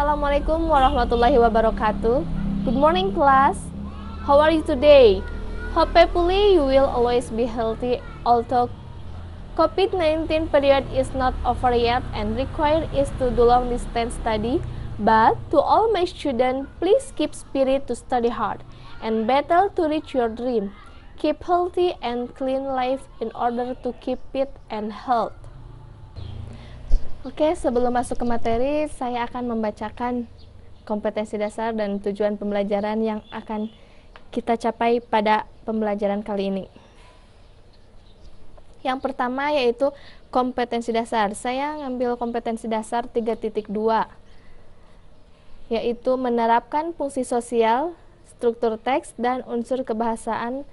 Assalamualaikum warahmatullahi wabarakatuh. Good morning class. How are you today? Hopefully you will always be healthy although COVID-19 period is not over yet and require is to do long distance study. But to all my students, please keep spirit to study hard and battle to reach your dream. Keep healthy and clean life in order to keep fit and health. Oke, sebelum masuk ke materi, saya akan membacakan kompetensi dasar dan tujuan pembelajaran yang akan kita capai pada pembelajaran kali ini. Yang pertama yaitu kompetensi dasar. Saya ngambil kompetensi dasar 3.2, yaitu menerapkan fungsi sosial, struktur teks, dan unsur kebahasaan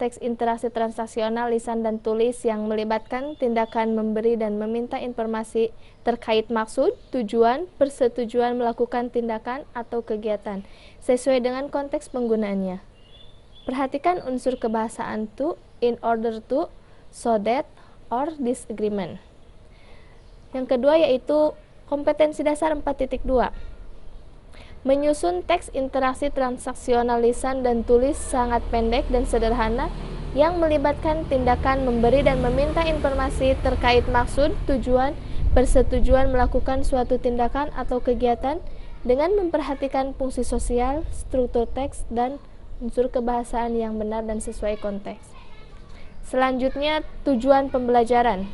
teks interaksi transaksional lisan dan tulis yang melibatkan tindakan memberi dan meminta informasi terkait maksud, tujuan, persetujuan melakukan tindakan atau kegiatan sesuai dengan konteks penggunaannya. Perhatikan unsur kebahasaan to, in order to, so that, or disagreement. Yang kedua yaitu kompetensi dasar 4.2. Menyusun teks interaksi transaksional lisan dan tulis sangat pendek dan sederhana yang melibatkan tindakan memberi dan meminta informasi terkait maksud, tujuan, persetujuan melakukan suatu tindakan atau kegiatan dengan memperhatikan fungsi sosial, struktur teks, dan unsur kebahasaan yang benar dan sesuai konteks. Selanjutnya, tujuan pembelajaran.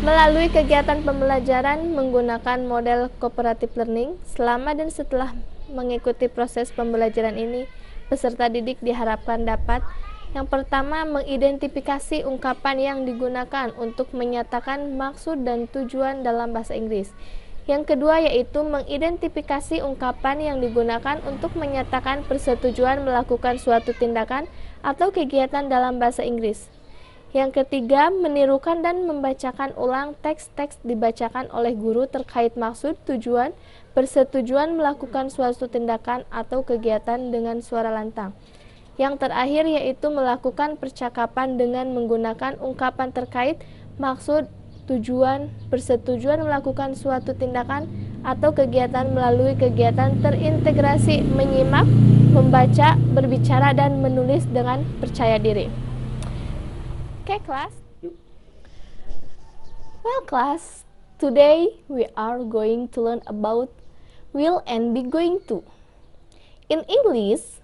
Melalui kegiatan pembelajaran menggunakan model cooperative learning, selama dan setelah mengikuti proses pembelajaran ini, peserta didik diharapkan dapat yang pertama mengidentifikasi ungkapan yang digunakan untuk menyatakan maksud dan tujuan dalam bahasa Inggris. Yang kedua yaitu mengidentifikasi ungkapan yang digunakan untuk menyatakan persetujuan melakukan suatu tindakan atau kegiatan dalam bahasa Inggris. Yang ketiga, menirukan dan membacakan ulang teks-teks dibacakan oleh guru terkait maksud, tujuan, persetujuan melakukan suatu tindakan atau kegiatan dengan suara lantang. Yang terakhir yaitu melakukan percakapan dengan menggunakan ungkapan terkait maksud, tujuan, persetujuan melakukan suatu tindakan atau kegiatan melalui kegiatan terintegrasi menyimak, membaca, berbicara, dan menulis dengan percaya diri. Okay, class. Well, class, today we are going to learn about will and be going to. In English,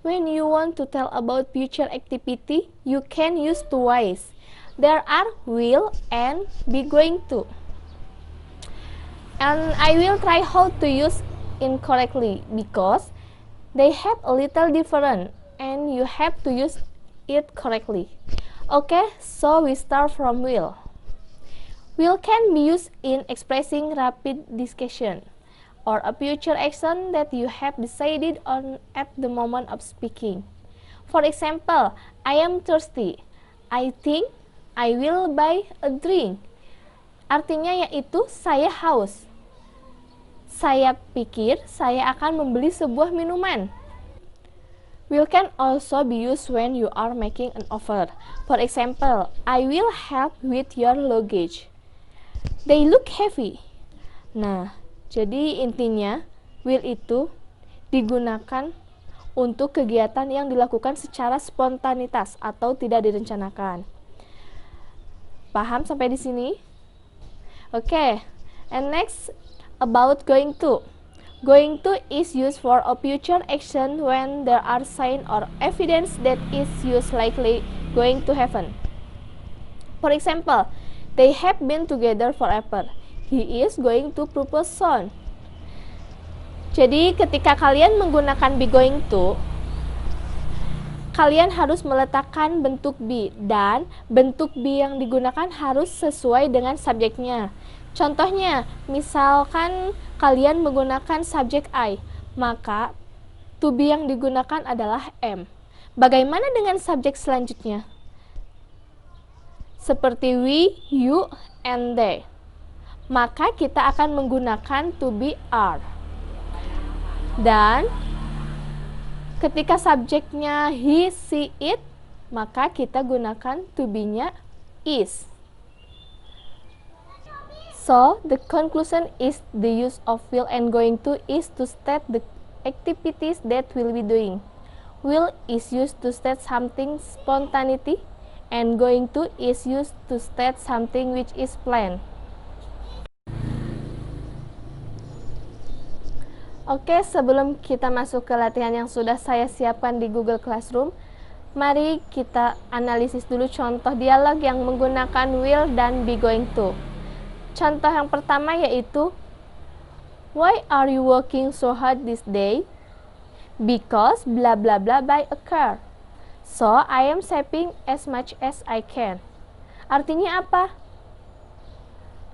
when you want to tell about future activity, you can use two ways. There are will and be going to. And I will try how to use incorrectly because they have a little different and you have to use it correctly. Okay, so we start from will. Will can be used in expressing rapid discussion or a future action that you have decided on at the moment of speaking. For example, I am thirsty. I think I will buy a drink. Artinya yaitu saya haus. Saya pikir saya akan membeli sebuah minuman. Will can also be used when you are making an offer. For example, I will help with your luggage. They look heavy. Nah, jadi intinya will itu digunakan untuk kegiatan yang dilakukan secara spontanitas atau tidak direncanakan. Paham sampai di sini? Okay, and next about going to. Going to is used for a future action when there are signs or evidence that is used likely going to happen. For example, they have been together forever. He is going to propose soon. Jadi ketika kalian menggunakan be going to, kalian harus meletakkan bentuk be dan bentuk be yang digunakan harus sesuai dengan subjeknya. Contohnya, misalkan kalian menggunakan subjek I, maka to be yang digunakan adalah am. Bagaimana dengan subjek selanjutnya? Seperti we, you, and they. Maka kita akan menggunakan to be are. Dan ketika subjeknya he, she, it, maka kita gunakan to be-nya is. So, the conclusion is the use of will and going to is to state the activities that we'll be doing. Will is used to state something spontaneity, and going to is used to state something which is planned. Oke, sebelum kita masuk ke latihan yang sudah saya siapkan di Google Classroom, mari kita analisis dulu contoh dialog yang menggunakan will dan be going to. Contoh yang pertama yaitu, why are you working so hard this day? Because blah blah blah by a car. So I am saving as much as I can. Artinya apa?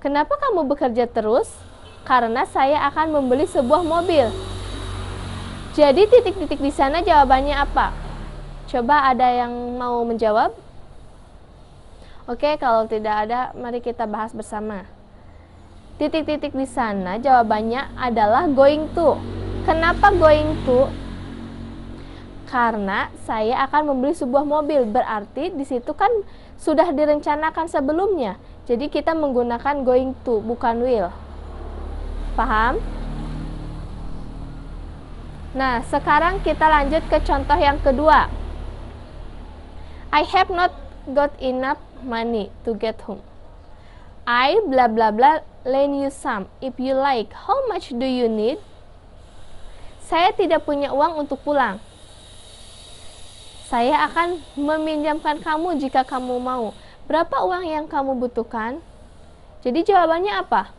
Kenapa kamu bekerja terus? Karena saya akan membeli sebuah mobil. Jadi titik-titik di sana jawabannya apa? Coba ada yang mau menjawab? Oke, kalau tidak ada, mari kita bahas bersama. Titik-titik di sana jawabannya adalah going to. Kenapa going to? Karena saya akan membeli sebuah mobil. Berarti di situ kan sudah direncanakan sebelumnya. Jadi kita menggunakan going to, bukan will. Paham? Nah, sekarang kita lanjut ke contoh yang kedua. I have not got enough money to get home. I blah blah blah lend you some if you like. How much do you need? Saya tidak punya uang untuk pulang. Saya akan meminjamkan kamu jika kamu mau. Berapa uang yang kamu butuhkan? Jadi jawabannya apa?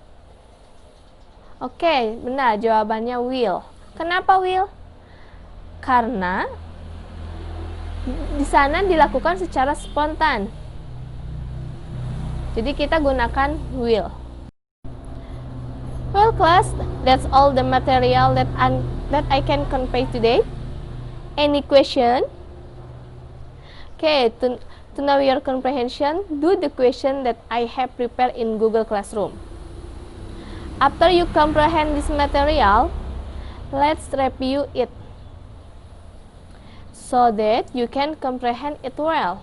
Oke, benar, jawabannya will. Kenapa will? Karena di sana dilakukan secara spontan. Jadi kita gunakan will. Well class, that's all the material that I can convey today. Any question? Okay, to know your comprehension, do the question that I have prepared in Google Classroom. After you comprehend this material, let's review it so that you can comprehend it well.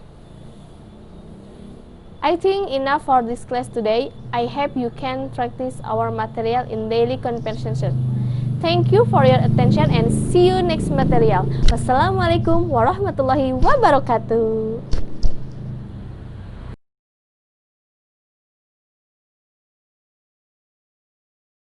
I think enough for this class today. I hope you can practice our material in daily conversation. Thank you for your attention and see you next material. Wassalamualaikum warahmatullahi wabarakatuh.